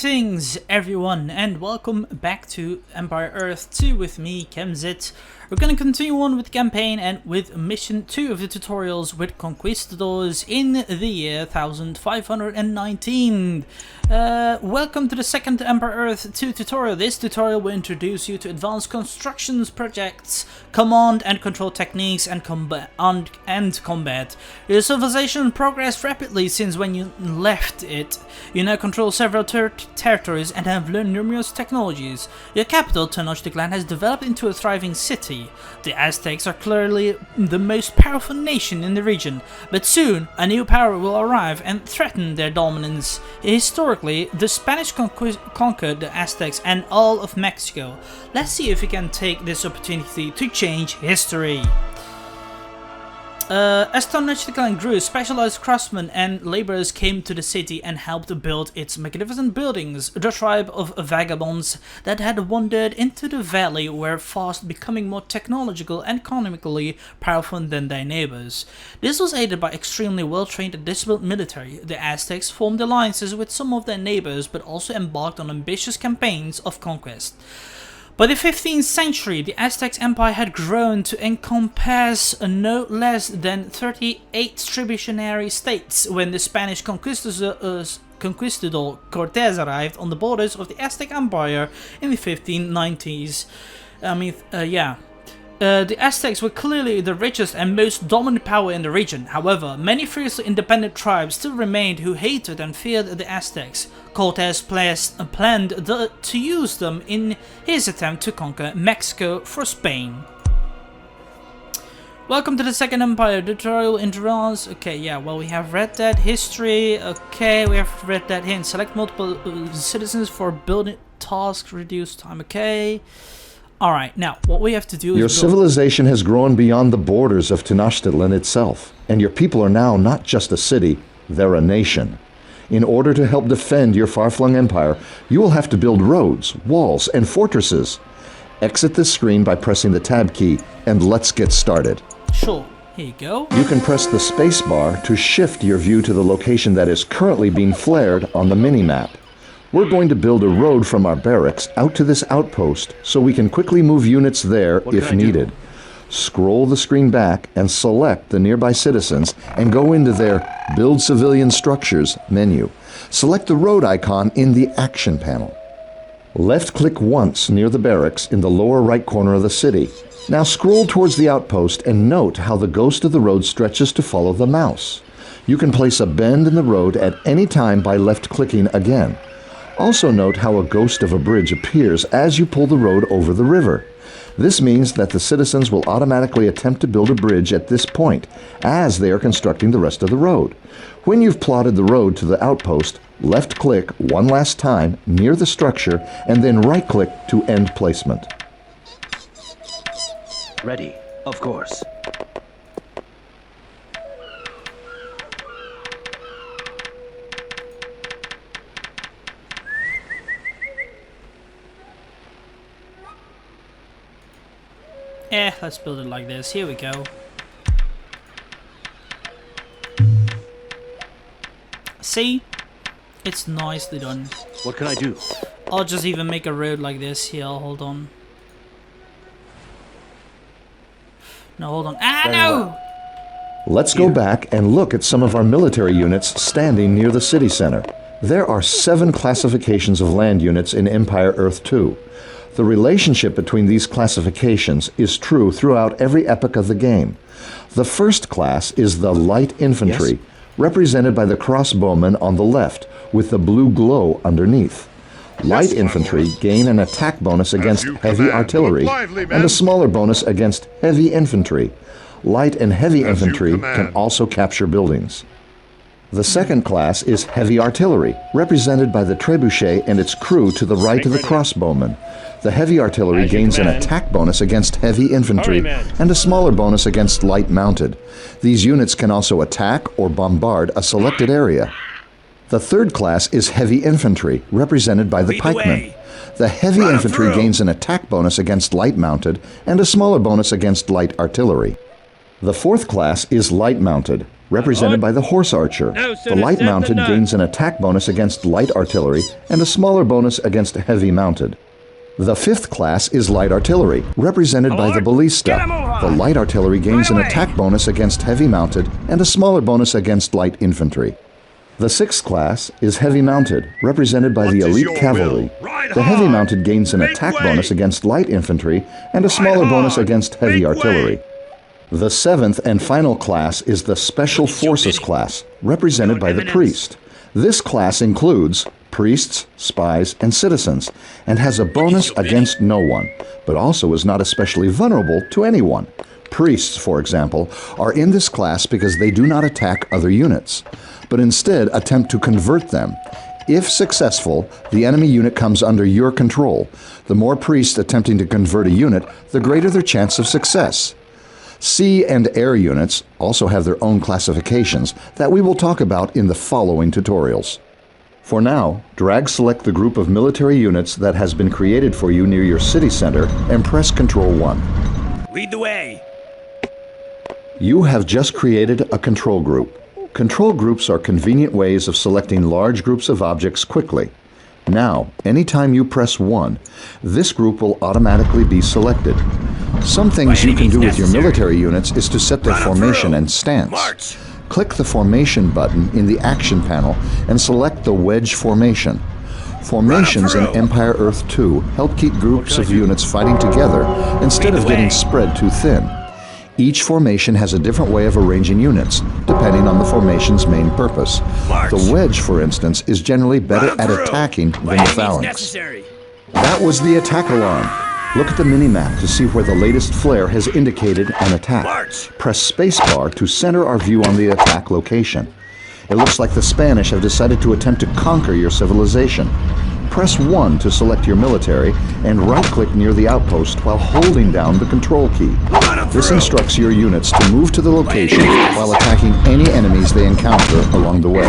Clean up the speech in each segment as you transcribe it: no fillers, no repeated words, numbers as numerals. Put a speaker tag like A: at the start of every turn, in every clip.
A: Greetings everyone and welcome back to Empire Earth 2 with me, Kemzit. We're gonna continue on with the campaign and with mission 2 of the tutorials with Conquistadors in the year 1519. Welcome to the second Empire Earth 2 tutorial. This tutorial will introduce you to advanced constructions projects, command and control techniques and combat. Your civilization progressed rapidly since when you left it. You now control several territories and have learned numerous technologies. Your capital, Tenochtitlan, has developed into a thriving city. The Aztecs are clearly the most powerful nation in the region, but soon a new power will arrive and threaten their dominance. Historically, the Spanish conquered the Aztecs and all of Mexico. Let's see if we can take this opportunity to change history. As Tenochtitlan grew, specialized craftsmen and laborers came to the city and helped build its magnificent buildings. The tribe of vagabonds that had wandered into the valley were fast becoming more technological and economically powerful than their neighbors. This was aided by extremely well-trained and disciplined military. The Aztecs formed alliances with some of their neighbors but also embarked on ambitious campaigns of conquest. By the 15th century, the Aztec Empire had grown to encompass no less than 38 tributary states when the Spanish conquistador Cortés arrived on the borders of the Aztec Empire in the 1590s. The Aztecs were clearly the richest and most dominant power in the region. However, many fiercely independent tribes still remained who hated and feared the Aztecs. Cortés planned to use them in his attempt to conquer Mexico for Spain. Welcome to the Second Empire tutorial in Durance. Okay, yeah, well, we have read that history. Okay, we have read that hint. Select multiple citizens for building tasks, reduce time. Okay. Alright, now, what we have to do is...
B: Your civilization has grown beyond the borders of Tenochtitlan itself, and your people are now not just a city, they're a nation. In order to help defend your far-flung empire, you will have to build roads, walls, and fortresses. Exit this screen by pressing the Tab key, and let's get started.
A: Sure, here you go.
B: You can press the space bar to shift your view to the location that is currently being flared on the mini-map. We're going to build a road from our barracks out to this outpost so we can quickly move units there if needed. Scroll the screen back and select the nearby citizens and go into their Build Civilian Structures menu. Select the road icon in the Action panel. Left-click once near the barracks in the lower right corner of the city. Now scroll towards the outpost and note how the ghost of the road stretches to follow the mouse. You can place a bend in the road at any time by left-clicking again. Also note how a ghost of a bridge appears as you pull the road over the river. This means that the citizens will automatically attempt to build a bridge at this point, as they are constructing the rest of the road. When you've plotted the road to the outpost, left-click one last time near the structure, and then right-click to end placement.
C: Ready, of course.
A: Let's build it like this. Here we go. See? It's nicely done.
C: What can I do?
A: I'll just even make a road like this. Here, hold on. No, hold on. No!
B: Let's go back and look at some of our military units standing near the city center. There are 7 classifications of land units in Empire Earth 2. The relationship between these classifications is true throughout every epoch of the game. The first class is the Light Infantry, represented by the crossbowmen on the left, with the blue glow underneath. Light infantry gain an attack bonus against heavy artillery, and a smaller bonus against heavy infantry. Light and heavy infantry can also capture buildings. The second class is Heavy Artillery, represented by the trebuchet and its crew to the right of the crossbowmen. The Heavy Artillery gains an attack bonus against heavy infantry and a smaller bonus against light mounted. These units can also attack or bombard a selected area. The third class is Heavy Infantry, represented by the pikemen. The Heavy Infantry gains an attack bonus against light mounted and a smaller bonus against light artillery. The fourth class is Light Mounted, represented by the horse archer. The light mounted gains an attack bonus against light artillery and a smaller bonus against heavy mounted. The fifth class is light artillery, represented by the ballista. The light artillery gains an attack bonus against heavy mounted and a smaller bonus against light infantry. The sixth class is heavy mounted, represented by the elite cavalry. The heavy mounted gains an attack bonus against light infantry and a smaller bonus against heavy artillery. The seventh and final class is the special forces class, represented by the priest. This class includes priests, spies, and citizens, and has a bonus against no one, but also is not especially vulnerable to anyone. Priests, for example, are in this class because they do not attack other units, but instead attempt to convert them. If successful, the enemy unit comes under your control. The more priests attempting to convert a unit, the greater their chance of success. Sea and air units also have their own classifications that we will talk about in the following tutorials. For now, select the group of military units that has been created for you near your city center and press Ctrl 1.
D: Lead the way!
B: You have just created a control group. Control groups are convenient ways of selecting large groups of objects quickly. Now, anytime you press 1, this group will automatically be selected. Some things you can do with your military units is to set their formation and stance.
D: March!
B: Click the Formation button in the Action panel and select the Wedge Formation. Formations in Empire Earth 2 help keep groups of units fighting together instead of getting spread too thin. Each formation has a different way of arranging units, depending on the formation's main purpose. The wedge, for instance, is generally better at attacking than the phalanx. That was the attack alarm. Look at the mini-map to see where the latest flare has indicated an attack. Press spacebar to center our view on the attack location. It looks like the Spanish have decided to attempt to conquer your civilization. Press 1 to select your military and right-click near the outpost while holding down the control key. This instructs your units to move to the location while attacking any enemies they encounter along the way.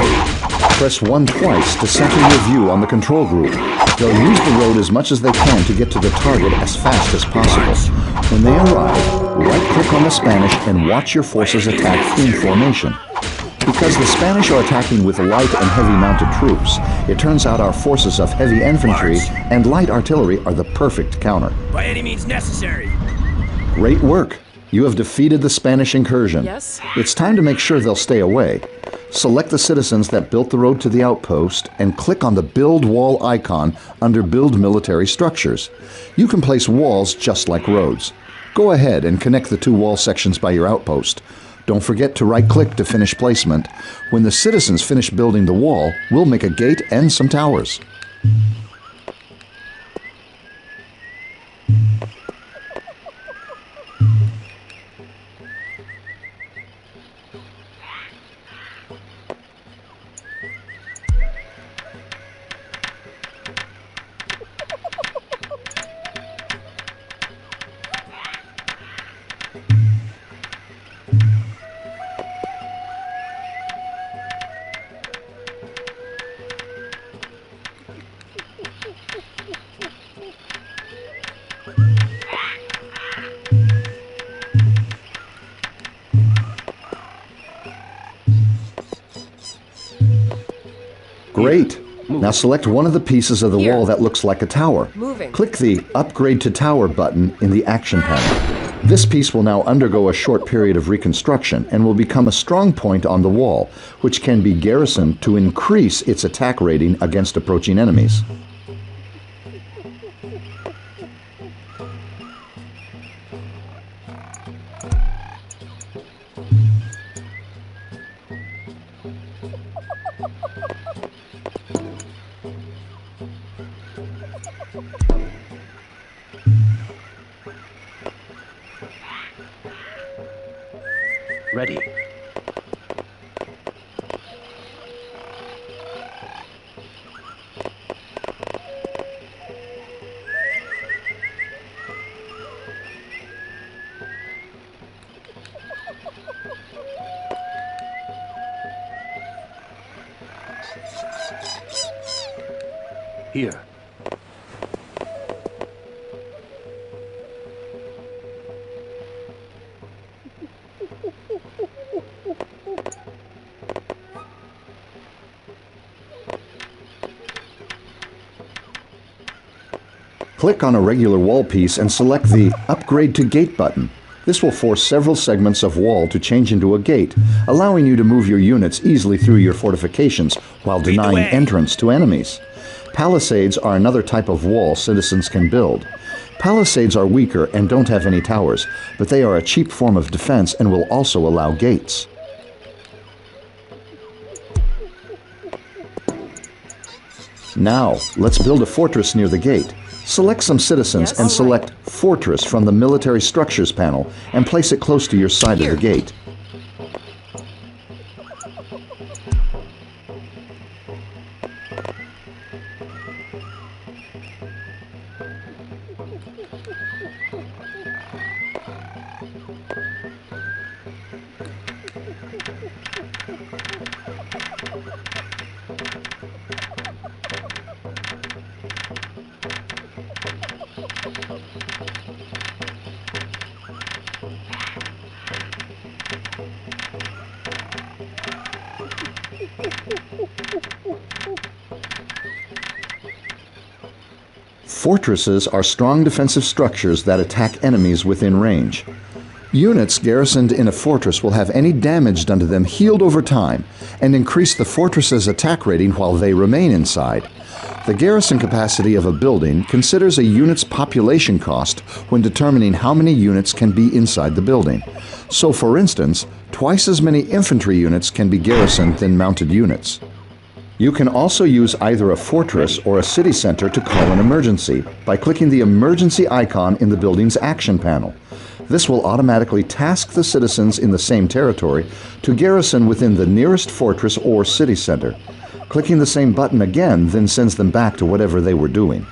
B: Press 1 twice to center your view on the control group. They'll use the road as much as they can to get to the target as fast as possible. When they arrive, right-click on the Spanish and watch your forces attack in formation. Because the Spanish are attacking with light and heavy mounted troops, it turns out our forces of heavy infantry and light artillery are the perfect counter.
D: By any means necessary!
B: Great work! You have defeated the Spanish incursion.
E: Yes?
B: It's time to make sure they'll stay away. Select the citizens that built the road to the outpost and click on the Build Wall icon under Build Military Structures. You can place walls just like roads. Go ahead and connect the two wall sections by your outpost. Don't forget to right-click to finish placement. When the citizens finish building the wall, we'll make a gate and some towers. Great! Now select one of the pieces of the wall that looks like a tower.
E: Moving.
B: Click the Upgrade to Tower button in the Action panel. This piece will now undergo a short period of reconstruction and will become a strong point on the wall, which can be garrisoned to increase its attack rating against approaching enemies.
C: Ready. Here.
B: Click on a regular wall piece and select the Upgrade to Gate button. This will force several segments of wall to change into a gate, allowing you to move your units easily through your fortifications while denying entrance to enemies. Palisades are another type of wall citizens can build. Palisades are weaker and don't have any towers, but they are a cheap form of defense and will also allow gates. Now, let's build a fortress near the gate. Select some citizens and select Fortress from the Military Structures panel and place it close to your side of the gate. Fortresses are strong defensive structures that attack enemies within range. Units garrisoned in a fortress will have any damage done to them healed over time and increase the fortress's attack rating while they remain inside. The garrison capacity of a building considers a unit's population cost when determining how many units can be inside the building. So, for instance, twice as many infantry units can be garrisoned than mounted units. You can also use either a fortress or a city center to call an emergency by clicking the emergency icon in the building's action panel. This will automatically task the citizens in the same territory to garrison within the nearest fortress or city center. Clicking the same button again then sends them back to whatever they were doing.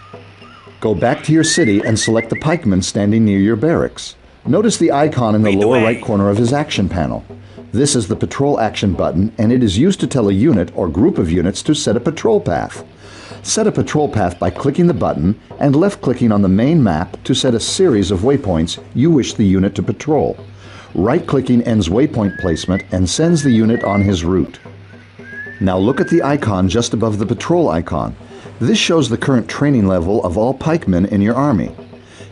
B: Go back to your city and select the pikeman standing near your barracks. Notice the icon in the lower right corner of his action panel. This is the patrol action button, and it is used to tell a unit or group of units to set a patrol path. Set a patrol path by clicking the button and left-clicking on the main map to set a series of waypoints you wish the unit to patrol. Right-clicking ends waypoint placement and sends the unit on his route. Now look at the icon just above the patrol icon. This shows the current training level of all pikemen in your army.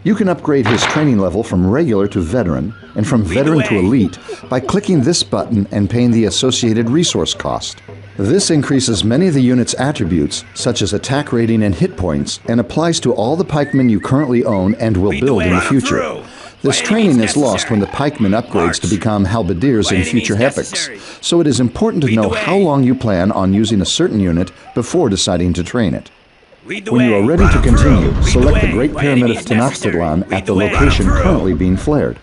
B: You can upgrade his training level from regular to veteran and from veteran to elite by clicking this button and paying the associated resource cost. This increases many of the unit's attributes, such as attack rating and hit points, and applies to all the pikemen you currently own and will build in the future. This training is lost when the pikeman upgrades to become halberdiers in future epics, so it is important to know how long you plan on using a certain unit before deciding to train it. When you are ready to continue, select the Great Pyramid of Tenochtitlan at the location currently being flared.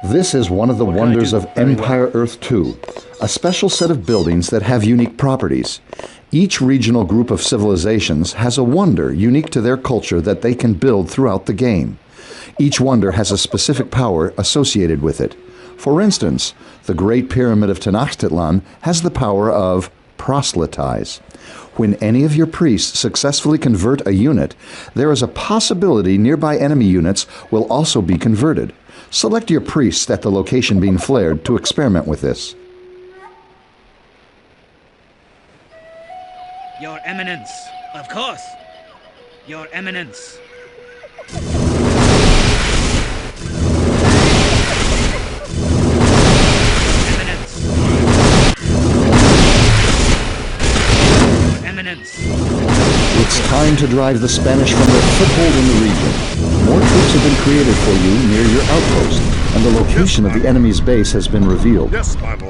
B: This is one of the wonders of Empire Earth 2, a special set of buildings that have unique properties. Each regional group of civilizations has a wonder unique to their culture that they can build throughout the game. Each wonder has a specific power associated with it. For instance, the Great Pyramid of Tenochtitlan has the power of proselytize. When any of your priests successfully convert a unit, there is a possibility nearby enemy units will also be converted. Select your priests at the location being flared to experiment with this.
D: Your Eminence, of course. Your Eminence.
B: It's time to drive the Spanish from their foothold in the region. More troops have been created for you near your outpost, and the location of the enemy's base has been revealed.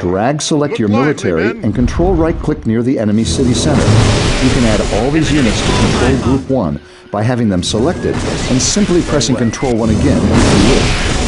B: Drag select your military and control right-click near the enemy city center. You can add all these units to Control Group 1 by having them selected and simply pressing Control 1 again if you wish.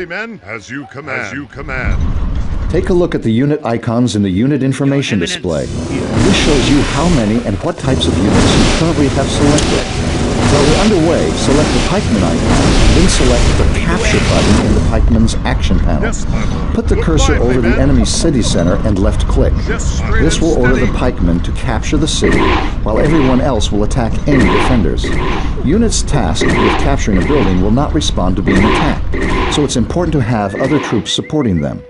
E: Men, as you command.
B: Take a look at the unit icons in the unit information display. This shows you how many and what types of units you currently have selected. While we're underway, select the pikeman icon, then select the capture button in the pikeman's action panel.
E: Yes, my lord.
B: Put the
E: Look
B: cursor
E: lively,
B: over the
E: men.
B: enemy's city center and left-click.
E: Just straight
B: This
E: and
B: will order the
E: steady.
B: pikemen to capture the city, while everyone else will attack any defenders. Units tasked with capturing a building will not respond to being attacked, so it's important to have other troops supporting them.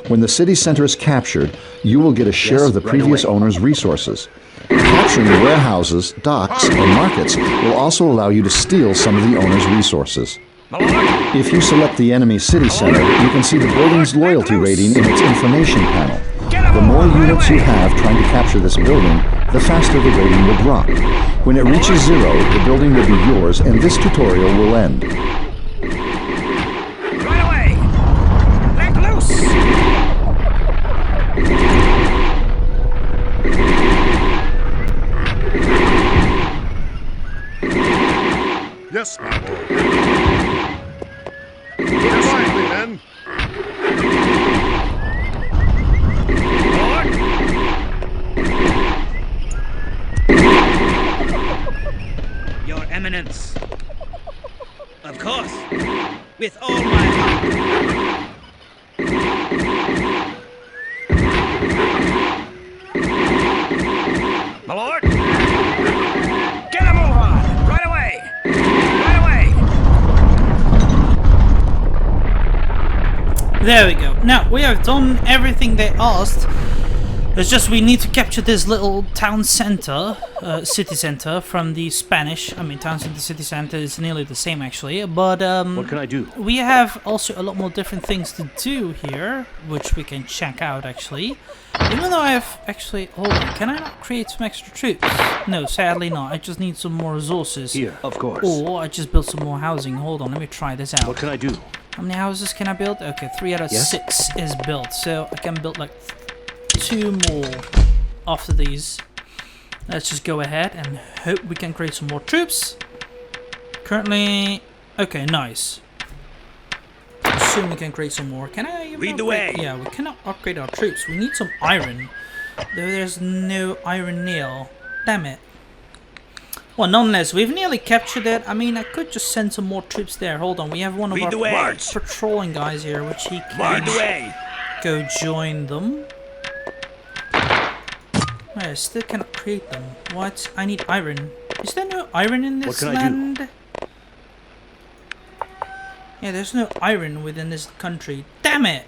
B: When the city center is captured, you will get a share of the
C: right
B: previous
C: away.
B: owner's resources. Capturing warehouses, docks, and markets will also allow you to steal some of the owner's resources. If you select the enemy city center, you can see the building's loyalty rating in its information panel. The more units you have trying to capture this building, the faster the rating will drop. When it reaches 0, the building will be yours and this tutorial will end.
D: Right away! Let loose!
E: Yes, my lord. Look lively, men.
D: Your Eminence. Of course. With all my heart. My lord! Get a move on! Right away! Right away!
A: There we go. Now, we have done everything they asked. It's just we need to capture this little town center, city center from the Spanish. I mean, town center, city center is nearly the same actually. But
C: What can I do?
A: we have also a lot more different things to do here, which we can check out actually. Even though I have actually, hold on, can I not create some extra troops? No, sadly not. I just need some more resources.
C: Here, of course.
A: Or I just built some more housing. Hold on, let me try this out.
C: What can I do?
A: How many houses can I build? Okay, 3 out of
C: Yes?
A: 6 is built, so I can build like 2 more after these. Let's just go ahead and hope we can create some more troops. Currently, okay, nice. Soon we can create some more. Can I even
D: Lead the
A: upgrade-
D: way.
A: Yeah, we cannot upgrade our troops. We need some iron. Though there's no iron nail. Damn it. Well, nonetheless, we've nearly captured it. I mean, I could just send some more troops there. Hold on, we have one of
D: Lead the way.
A: our patrolling guys here, which he
D: Lead
A: can
D: the way!
A: go join them. I still cannot create them. What? I need iron. Is there no iron in this
C: What can I do?
A: land? Yeah, there's no iron within this country. Damn it!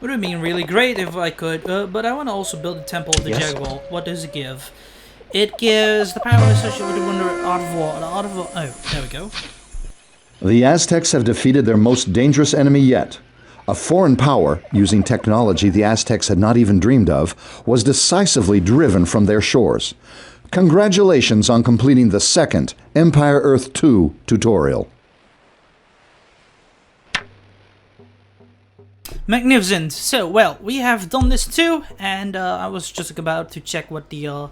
A: Would have been really great if I could, but I want to also build a temple of the
C: Yes?
A: Jaguar. What does it give? It gives the power associated with the wonder art of war. The art of war. Oh, there we go.
B: The Aztecs have defeated their most dangerous enemy yet. A foreign power, using technology the Aztecs had not even dreamed of, was decisively driven from their shores. Congratulations on completing the second Empire Earth 2 tutorial.
A: Magnificent. So, well, we have done this too, and I was just about to check what the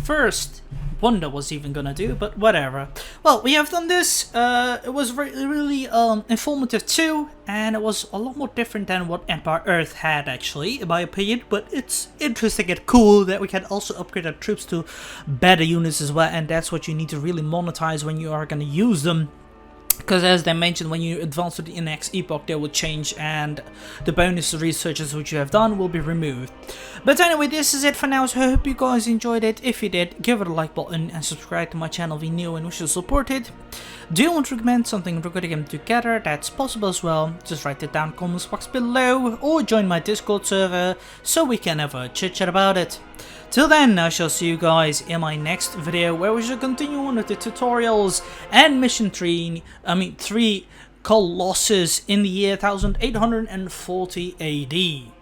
A: first wonder was even gonna do, but whatever. Well, we have done this. It was really informative too, and it was a lot more different than what Empire Earth had actually, in my opinion. But it's interesting and cool that we can also upgrade our troops to better units as well, and that's what you need to really monetize when you are gonna use them. Because as they mentioned, when you advance to the next epoch, they will change and the bonus researches which you have done will be removed. But anyway, this is it for now, so I hope you guys enjoyed it. If you did, give it a like button and subscribe to my channel if you're new and wish to support it. Do you want to recommend something we're recording them together? That's possible as well. Just write it down in the comments box below or join my Discord server so we can have a chit chat about it. Till then, I shall see you guys in my next video where we shall continue on with the tutorials and mission 3 Colossus in the year 1840 AD.